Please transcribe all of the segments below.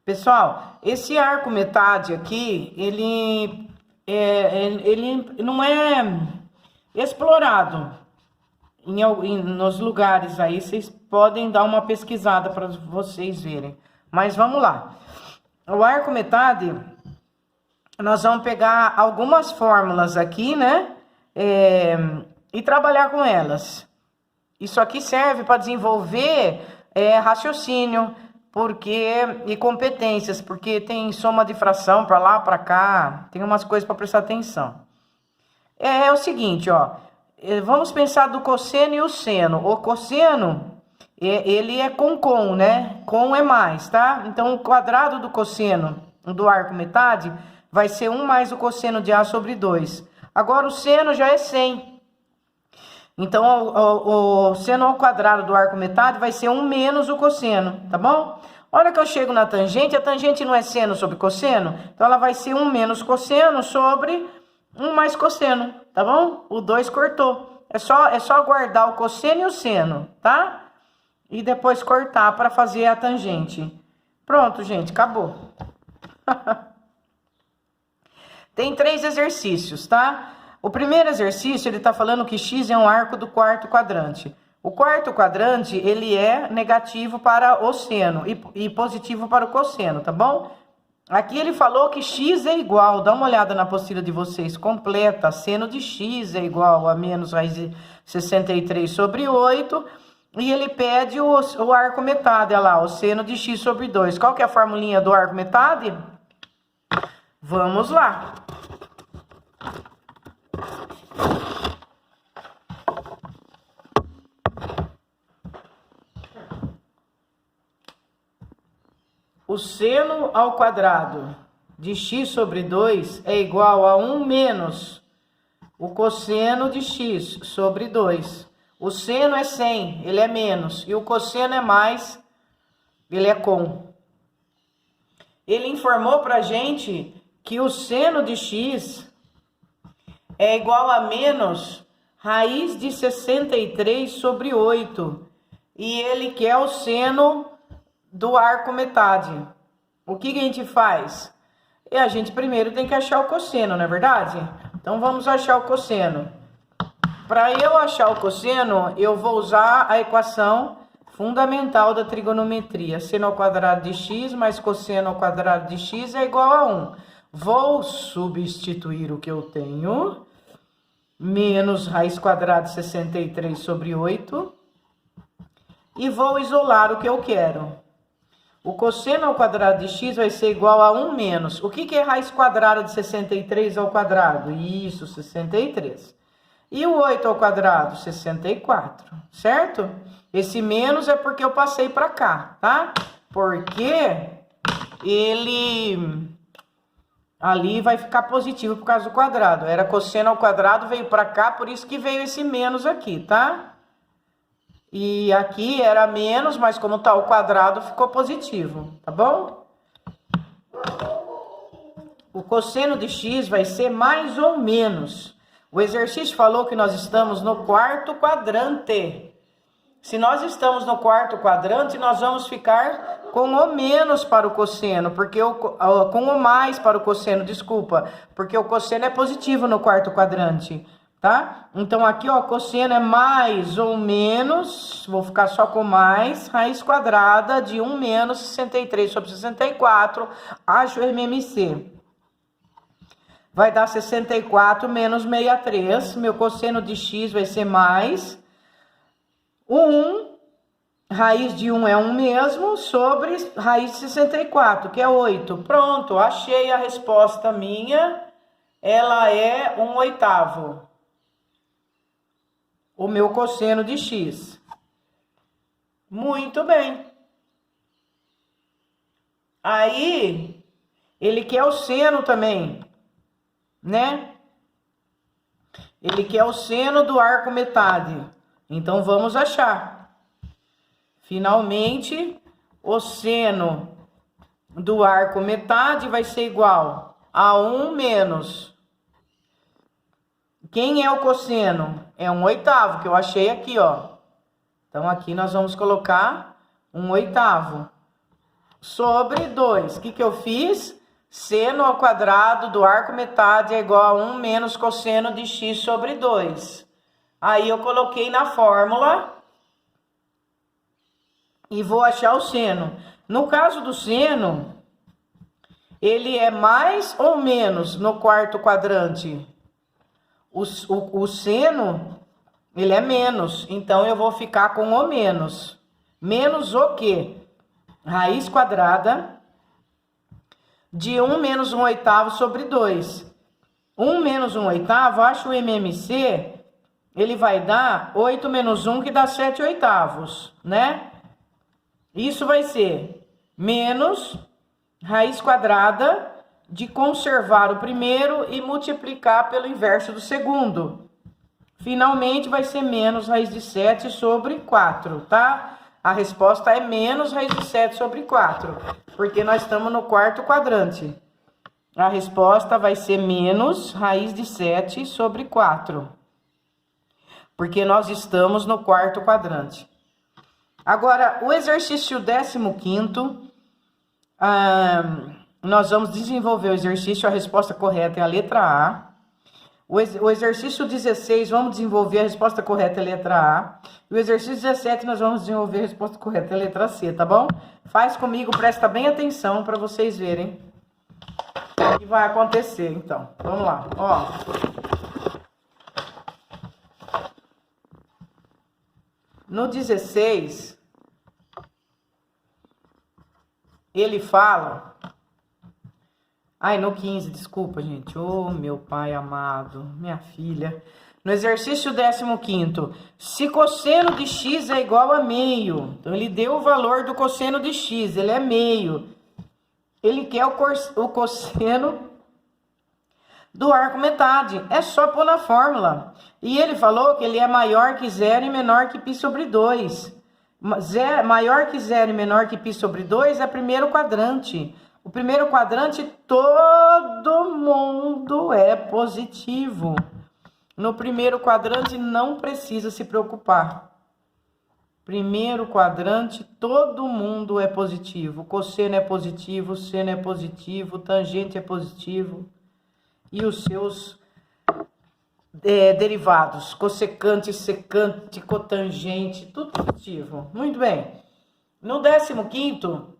Pessoal, esse arco metade aqui, ele não é explorado nos lugares aí. Vocês podem dar uma pesquisada para vocês verem. Mas vamos lá. O arco metade, nós vamos pegar algumas fórmulas aqui, né? E trabalhar com elas. Isso aqui serve para desenvolver raciocínio e competências, porque tem soma de fração para lá, para cá, tem umas coisas para prestar atenção. É o seguinte, ó, vamos pensar do cosseno e o seno. O cosseno, ele é com, né? Com é mais, tá? Então, o quadrado do cosseno do arco metade vai ser 1 mais o cosseno de A sobre 2. Agora, o seno já é 100. Então, o seno ao quadrado do arco metade vai ser 1 menos o cosseno, tá bom? A hora que eu chego na tangente, a tangente não é seno sobre cosseno, então ela vai ser 1 menos cosseno sobre 1 mais cosseno, tá bom? O 2 cortou. É só guardar o cosseno e o seno, tá? E depois cortar para fazer a tangente. Pronto, gente, acabou. Tem 3 exercícios, tá? O primeiro exercício, ele está falando que x é um arco do quarto quadrante. O quarto quadrante, ele é negativo para o seno e positivo para o cosseno, tá bom? Aqui ele falou que x é igual, dá uma olhada na apostila de vocês, completa, seno de x é igual a menos raiz de 63 sobre 8, e ele pede o arco metade, olha lá, o seno de x sobre 2. Qual que é a formulinha do arco metade? Vamos lá. O seno ao quadrado de x sobre 2 é igual a 1 menos o cosseno de x sobre 2. O seno é 100, ele é menos, e o cosseno é mais, ele é com. Ele informou pra gente que o seno de x é igual a menos raiz de 63 sobre 8. E ele quer o seno do arco metade. O que a gente faz? A gente primeiro tem que achar o cosseno, não é verdade? Então vamos achar o cosseno. Para eu achar o cosseno, eu vou usar a equação fundamental da trigonometria. Seno ao quadrado de x mais cosseno ao quadrado de x é igual a 1. Vou substituir o que eu tenho. Menos raiz quadrada de 63 sobre 8. E vou isolar o que eu quero. O cosseno ao quadrado de x vai ser igual a 1 menos. O que é raiz quadrada de 63 ao quadrado? Isso, 63. E o 8 ao quadrado? 64, certo? Esse menos é porque eu passei para cá, tá? Porque ele ali vai ficar positivo por causa do quadrado. Era cosseno ao quadrado, veio para cá, por isso que veio esse menos aqui, tá? E aqui era menos, mas como tá o quadrado, ficou positivo, tá bom? O cosseno de x vai ser mais ou menos. O exercício falou que nós estamos no quarto quadrante. Se nós estamos no quarto quadrante, nós vamos ficar com o menos para o cosseno, com o mais para o cosseno, desculpa, porque o cosseno é positivo no quarto quadrante. Tá? Então, aqui, ó, cosseno é mais ou menos, vou ficar só com mais, raiz quadrada de 1 menos 63 sobre 64, acho o MMC. Vai dar 64 menos 63, meu cosseno de x vai ser mais 1, raiz de 1 é 1 mesmo, sobre raiz de 64, que é 8. Pronto, achei a resposta minha, ela é 1/8. O meu cosseno de x. Muito bem. Aí, ele quer o seno também, né? Ele quer o seno do arco metade. Então, vamos achar. Finalmente, o seno do arco metade vai ser igual a 1 menos. Quem é o cosseno? É 1/8, que eu achei aqui, ó. Então, aqui nós vamos colocar 1/8. sobre 2. O que que eu fiz? Seno ao quadrado do arco metade é igual a 1 menos cosseno de x sobre 2. Aí eu coloquei na fórmula e vou achar o seno. No caso do seno, ele é mais ou menos no quarto quadrante? O seno, ele é menos. Então, eu vou ficar com o menos. Menos o quê? Raiz quadrada de 1 menos 1 oitavo sobre 2. 1 menos 1 oitavo, acho o MMC, ele vai dar 8 menos 1, que dá 7 oitavos, né? Isso vai ser menos raiz quadrada de conservar o primeiro e multiplicar pelo inverso do segundo. Finalmente, vai ser menos raiz de 7 sobre 4, tá? A resposta é menos raiz de 7 sobre 4, porque nós estamos no quarto quadrante. A resposta vai ser menos raiz de 7 sobre 4, porque nós estamos no quarto quadrante. Agora, o exercício 15º, nós vamos desenvolver o exercício, a resposta correta é a letra A. O exercício 16, vamos desenvolver a resposta correta é a letra A. E o exercício 17, nós vamos desenvolver a resposta correta é a letra C, tá bom? Faz comigo, presta bem atenção para vocês verem o que vai acontecer, então. Vamos lá, ó. No 16, ele fala... Ai, no 15, desculpa, gente. Ô, meu pai amado, minha filha. No exercício 15º, se cosseno de x é igual a meio. Então, ele deu o valor do cosseno de x, ele é meio. Ele quer o cosseno do arco metade. É só pôr na fórmula. E ele falou que ele é maior que 0 e menor que π sobre 2. Maior que 0 e menor que π sobre 2 é primeiro quadrante. O primeiro quadrante, todo mundo é positivo. No primeiro quadrante, não precisa se preocupar. Primeiro quadrante, todo mundo é positivo. Cosseno é positivo, seno é positivo, tangente é positivo. E os seus derivados, cossecante, secante, cotangente, tudo positivo. Muito bem. No 15º,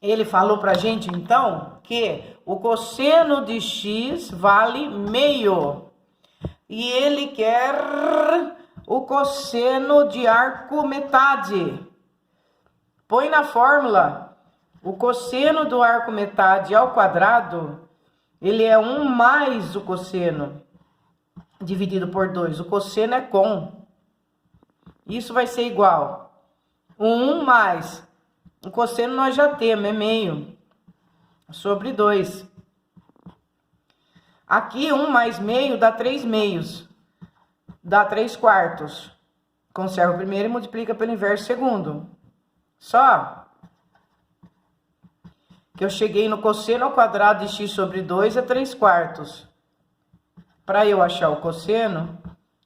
ele falou pra gente, então, que o cosseno de x vale meio. E ele quer o cosseno de arco metade. Põe na fórmula. O cosseno do arco metade ao quadrado, ele é 1 mais o cosseno dividido por 2. O cosseno é com. Isso vai ser igual. 1 mais... O cosseno nós já temos, é meio, sobre 2. Aqui, 1 mais meio dá 3 meios. Dá 3 quartos. Conserva o primeiro e multiplica pelo inverso segundo. Só que eu cheguei no cosseno ao quadrado de x sobre 2 é 3 quartos. Para eu achar o cosseno,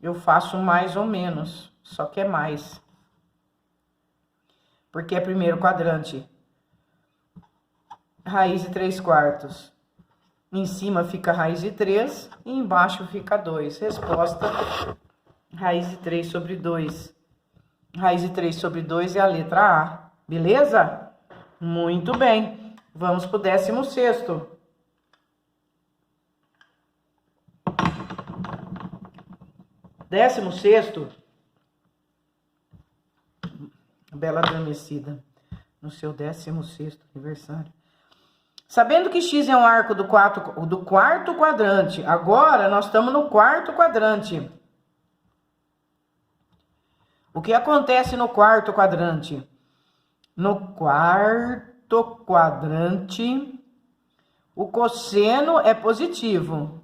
eu faço mais ou menos. Só que é mais. Porque é primeiro quadrante. Raiz de 3 quartos. Em cima fica raiz de 3 e embaixo fica 2. Resposta, raiz de 3 sobre 2. Raiz de 3 sobre 2 é a letra A. Beleza? Muito bem. Vamos para o 16º. Décimo sexto. Bela adormecida no seu 16º aniversário. Sabendo que x é um arco do quarto quadrante. Agora nós estamos no quarto quadrante. O que acontece no quarto quadrante? No quarto quadrante, o cosseno é positivo.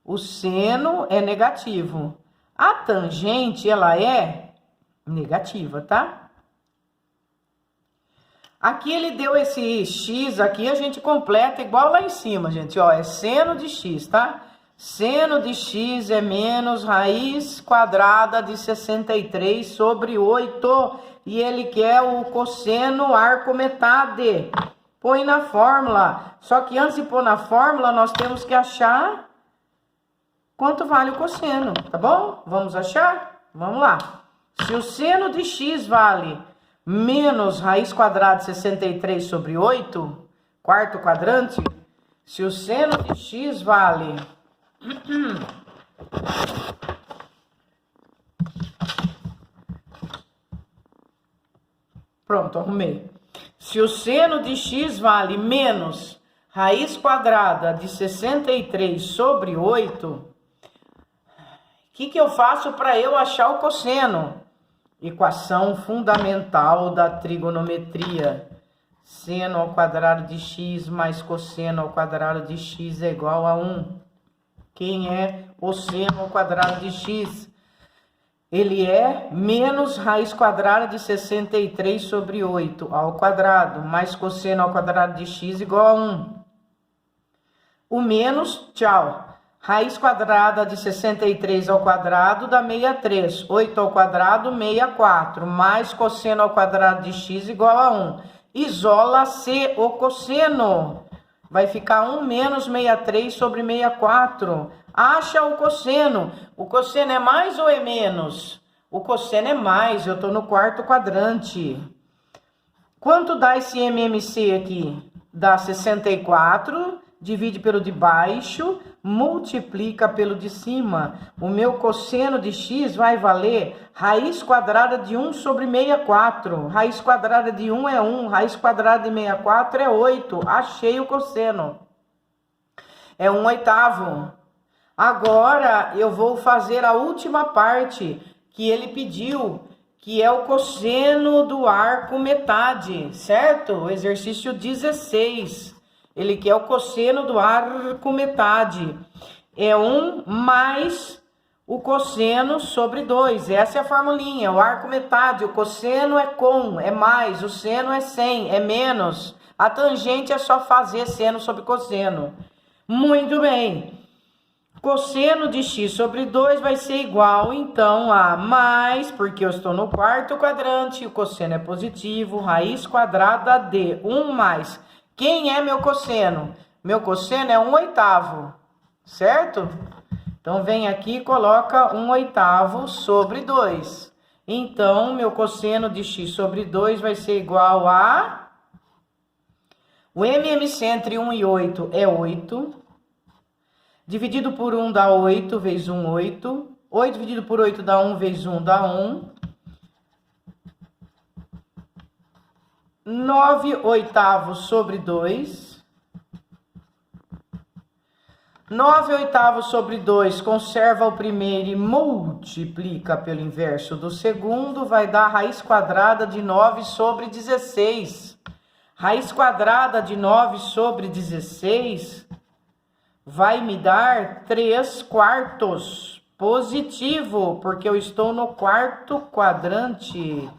O seno é negativo. A tangente, ela é negativa, tá? Aqui ele deu esse x aqui, a gente completa igual lá em cima, gente, ó, é seno de x, tá? Seno de x é menos raiz quadrada de 63 sobre 8. E ele quer o cosseno arco metade. Põe na fórmula. Só que antes de pôr na fórmula, nós temos que achar quanto vale o cosseno, tá bom? Vamos achar? Vamos lá. Se o seno de x vale menos raiz quadrada de 63 sobre 8, quarto quadrante, se o seno de x vale... Pronto, arrumei. Se o seno de x vale menos raiz quadrada de 63 sobre 8, o que eu faço para eu achar o cosseno? Equação fundamental da trigonometria. Seno ao quadrado de x mais cosseno ao quadrado de x é igual a 1. Quem é o seno ao quadrado de x? Ele é menos raiz quadrada de 63 sobre 8 ao quadrado, mais cosseno ao quadrado de x igual a 1. O menos, tchau. Raiz quadrada de 63 ao quadrado dá 63. 8 ao quadrado, 64. Mais cosseno ao quadrado de x igual a 1. Isola-se o cosseno. Vai ficar 1 menos 63 sobre 64. Acha o cosseno. O cosseno é mais ou é menos? O cosseno é mais. Eu estou no quarto quadrante. Quanto dá esse MMC aqui? Dá 64. Divide pelo de baixo, multiplica pelo de cima. O meu cosseno de x vai valer raiz quadrada de 1 sobre 64. Raiz quadrada de 1 é 1, raiz quadrada de 64 é 8. Achei o cosseno. É 1/8. Agora eu vou fazer a última parte que ele pediu, que é o cosseno do arco metade, certo? O exercício 16. Ele quer o cosseno do arco metade. É 1 mais o cosseno sobre 2. Essa é a formulinha. O arco metade, o cosseno é com, é mais. O seno é sem, é menos. A tangente é só fazer seno sobre cosseno. Muito bem. Cosseno de x sobre 2 vai ser igual, então, a mais, porque eu estou no quarto quadrante, o cosseno é positivo, raiz quadrada de 1 mais... Quem é meu cosseno? Meu cosseno é 1/8, certo? Então, vem aqui e coloca 1/8 sobre 2. Então, meu cosseno de x sobre 2 vai ser igual a... O MMC entre 1 e 8 é 8. Dividido por 1 dá 8, vezes 1, 8. 8 dividido por 8 dá 1, vezes 1 dá 1. 9/8 sobre 2. 9/8 sobre 2 conserva o primeiro e multiplica pelo inverso do segundo. Vai dar raiz quadrada de 9 sobre 16. Raiz quadrada de 9 sobre 16 vai me dar 3/4. Positivo, porque eu estou no quarto quadrante.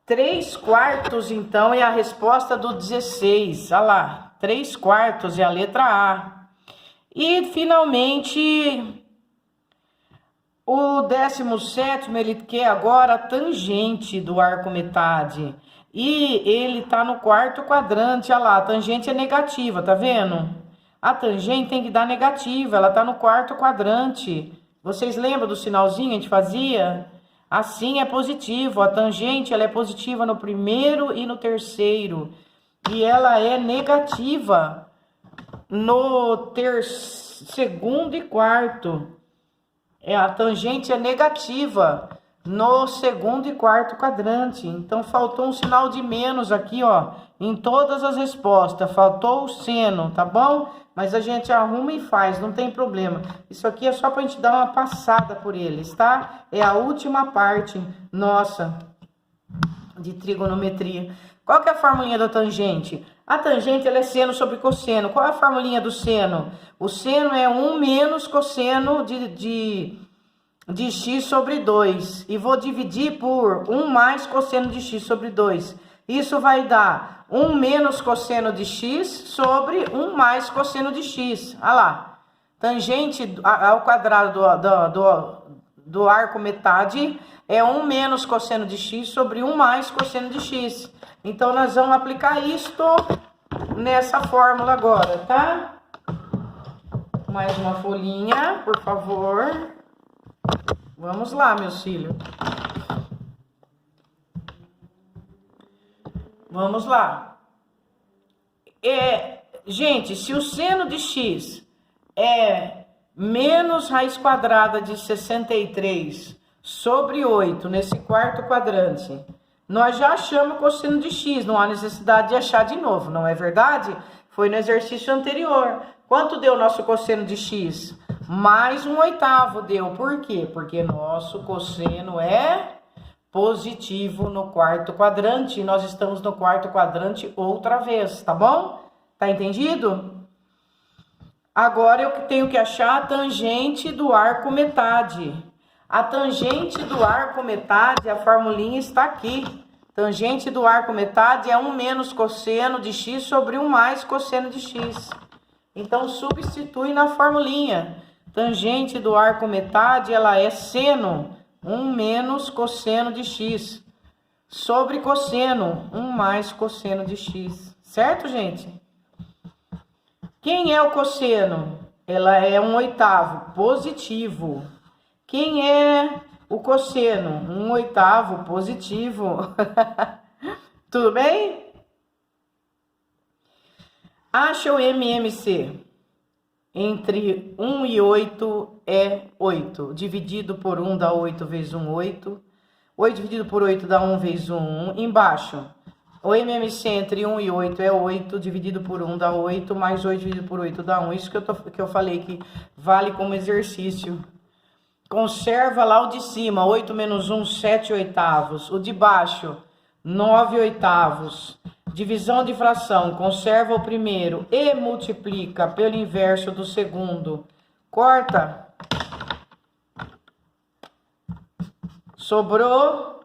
3/4, então, é a resposta do 16. Olha lá, 3/4 é a letra A. E, finalmente, o 17º, ele quer agora a tangente do arco metade. E ele está no quarto quadrante, olha lá, a tangente é negativa, tá vendo? A tangente tem que dar negativa, ela está no quarto quadrante. Vocês lembram do sinalzinho que a gente fazia? Assim é positivo, a tangente ela é positiva no primeiro e no terceiro. E ela é negativa no segundo e quarto. A tangente é negativa no segundo e quarto quadrante. Então, faltou um sinal de menos aqui, ó, em todas as respostas. Faltou o seno, tá bom? Mas a gente arruma e faz, não tem problema. Isso aqui é só pra gente dar uma passada por eles, tá? É a última parte nossa de trigonometria. Qual que é a formulinha da tangente? A tangente, ela é seno sobre cosseno. Qual é a formulinha do seno? O seno é 1 menos cosseno de x sobre 2. E vou dividir por 1 mais cosseno de x sobre 2. Isso vai dar 1 menos cosseno de x sobre 1 mais cosseno de x. Olha lá. Tangente ao quadrado do arco metade é 1 menos cosseno de x sobre 1 mais cosseno de x. Então, nós vamos aplicar isto nessa fórmula agora, tá? Mais uma folhinha, por favor. Vamos lá, meus filhos. Vamos lá. Gente, se o seno de x é menos raiz quadrada de 63 sobre 8 nesse quarto quadrante, nós já achamos o cosseno de x, não há necessidade de achar de novo, não é verdade? Foi no exercício anterior. Quanto deu nosso cosseno de x? Mais 1/8 deu. Por quê? Porque nosso cosseno é positivo no quarto quadrante. E nós estamos no quarto quadrante outra vez, tá bom? Tá entendido? Agora eu tenho que achar a tangente do arco metade. A tangente do arco metade, a formulinha está aqui. Tangente do arco metade é 1 menos cosseno de x sobre 1 mais cosseno de x. Então, substitui na formulinha. Tangente do arco metade, ela é seno 1 menos cosseno de x sobre cosseno 1 mais cosseno de x. Certo, gente? Quem é o cosseno? Ela é 1/8 positivo. Quem é o cosseno? 1/8 positivo. Tudo bem? Acha o MMC. Entre 1 e 8 é 8. Dividido por 1 dá 8 vezes 1, 8. 8 dividido por 8 dá 1 vezes 1, 1. Embaixo, o MMC entre 1 e 8 é 8. Dividido por 1 dá 8. Mais 8 dividido por 8 dá 1. Isso que eu falei que vale como exercício. Conserva lá o de cima. 8 menos 1, 7/8. O de baixo, 9/8. Divisão de fração, conserva o primeiro e multiplica pelo inverso do segundo. Corta. Sobrou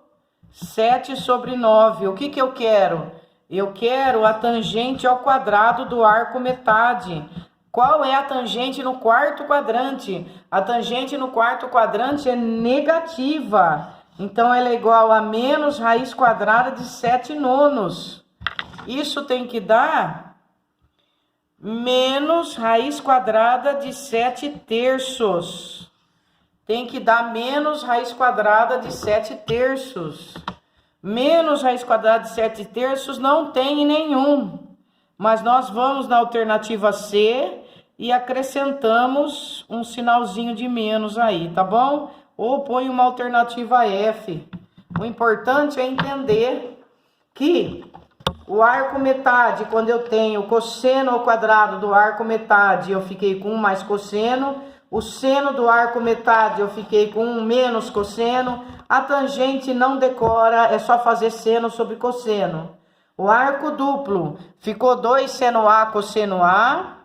7 sobre 9. O que eu quero? Eu quero a tangente ao quadrado do arco metade. Qual é a tangente no quarto quadrante? A tangente no quarto quadrante é negativa. Então, ela é igual a menos raiz quadrada de 7 nonos. Isso tem que dar menos raiz quadrada de 7 terços. Tem que dar menos raiz quadrada de 7 terços. Menos raiz quadrada de 7 terços não tem em nenhum. Mas nós vamos na alternativa C e acrescentamos um sinalzinho de menos aí, tá bom? Ou põe uma alternativa F. O importante é entender que o arco metade, quando eu tenho cosseno ao quadrado do arco metade, eu fiquei com 1 mais cosseno. O seno do arco metade, eu fiquei com 1 menos cosseno. A tangente não decora, é só fazer seno sobre cosseno. O arco duplo, ficou 2 seno A, cosseno A.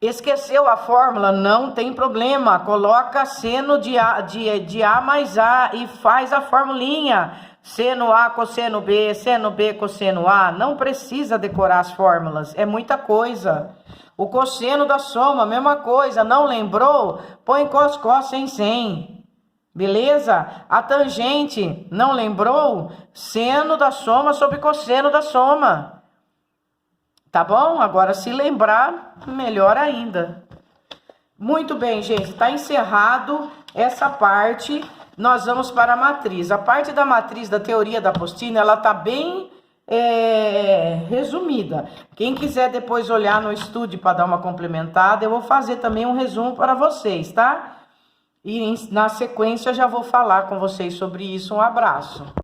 Esqueceu a fórmula? Não tem problema. Coloca seno de A mais A e faz a formulinha. Seno A, cosseno B, cosseno A. Não precisa decorar as fórmulas, é muita coisa. O cosseno da soma, mesma coisa. Não lembrou? Põe cos, sem. Beleza? A tangente, não lembrou? Seno da soma sobre cosseno da soma. Tá bom? Agora, se lembrar, melhor ainda. Muito bem, gente. Tá encerrado essa parte. Nós vamos para a matriz. A parte da matriz da teoria da apostila, ela tá bem resumida. Quem quiser depois olhar no estúdio para dar uma complementada, eu vou fazer também um resumo para vocês, tá? E na sequência já vou falar com vocês sobre isso. Um abraço.